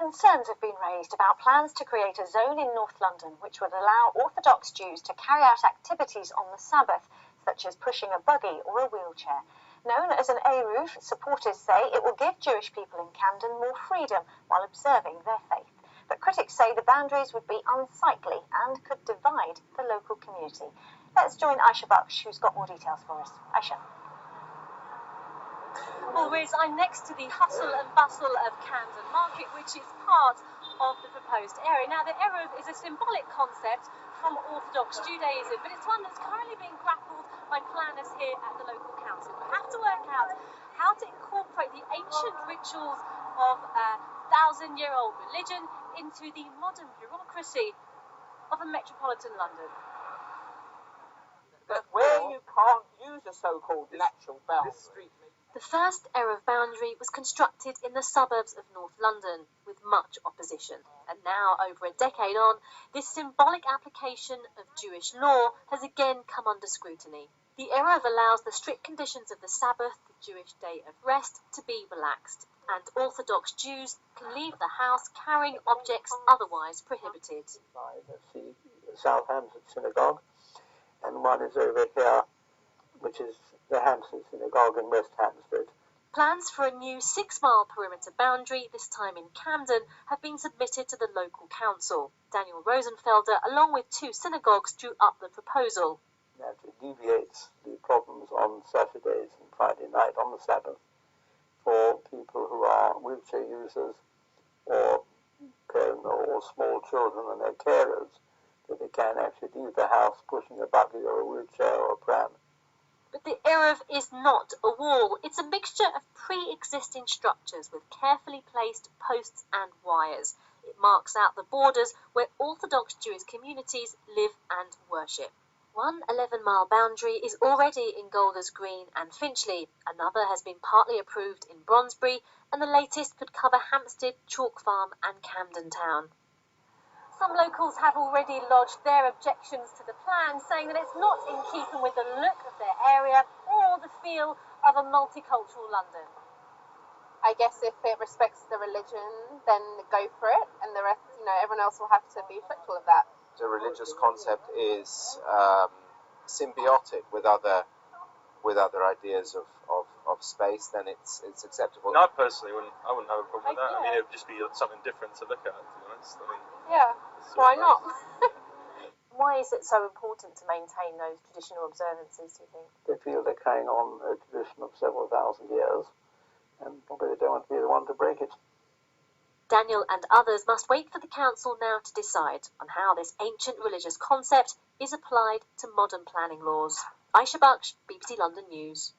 Concerns have been raised about plans to create a zone in North London which would allow Orthodox Jews to carry out activities on the Sabbath, such as pushing a buggy or a wheelchair. Known as an Eruv, supporters say it will give Jewish people in Camden more freedom while observing their faith. But critics say the boundaries would be unsightly and could divide the local community. Let's join Aisha Baksh, who's got more details for us. Aisha. Well, Riz, I'm next to the hustle and bustle of Camden Market, which is part of the proposed area. Now, the Eruv is a symbolic concept from Orthodox Judaism, but it's one that's currently being grappled by planners here at the local council. We have to work out how to incorporate the ancient rituals of a thousand-year-old religion into the modern bureaucracy of a metropolitan London. But where you can't use a so-called natural boundary. The first Eruv boundary was constructed in the suburbs of North London with much opposition, and now, over a decade on, this symbolic application of Jewish law has again come under scrutiny. The Eruv allows the strict conditions of the Sabbath, the Jewish day of rest, to be relaxed, and Orthodox Jews can leave the house carrying objects otherwise prohibited. That's the Southampton Synagogue, and one is over here, which is the Hampstead Synagogue in West Hampstead. Plans for a new 6-mile perimeter boundary, this time in Camden, have been submitted to the local council. Daniel Rosenfelder, along with 2 synagogues, drew up the proposal. That alleviates the problems on Saturdays and Friday night on the Sabbath for people who are wheelchair users or small children and their carers, that they can actually leave the house pushing a buggy or a wheelchair or a pram. But the Eruv is not a wall. It's a mixture of pre-existing structures with carefully placed posts and wires. It marks out the borders where Orthodox Jewish communities live and worship. One 11-mile boundary is already in Golders Green and Finchley. Another has been partly approved in Brondesbury, and the latest could cover Hampstead, Chalk Farm and Camden Town. Some locals have already lodged their objections to the plan, saying that it's not in keeping with the look of their area or the feel of a multicultural London. I guess if it respects the religion, then go for it, and the rest, everyone else will have to be respectful of that. The religious concept is symbiotic with other ideas of space, then it's acceptable. No, I personally wouldn't have a problem with that. I mean, it would just be something different to look at, to be honest. Yeah, why not? Why is it so important to maintain those traditional observances, do you think? They feel they're carrying on a tradition of several thousand years, and probably they don't want to be the one to break it. Daniel and others must wait for the council now to decide on how this ancient religious concept is applied to modern planning laws. Aisha Baksh, BBC London News.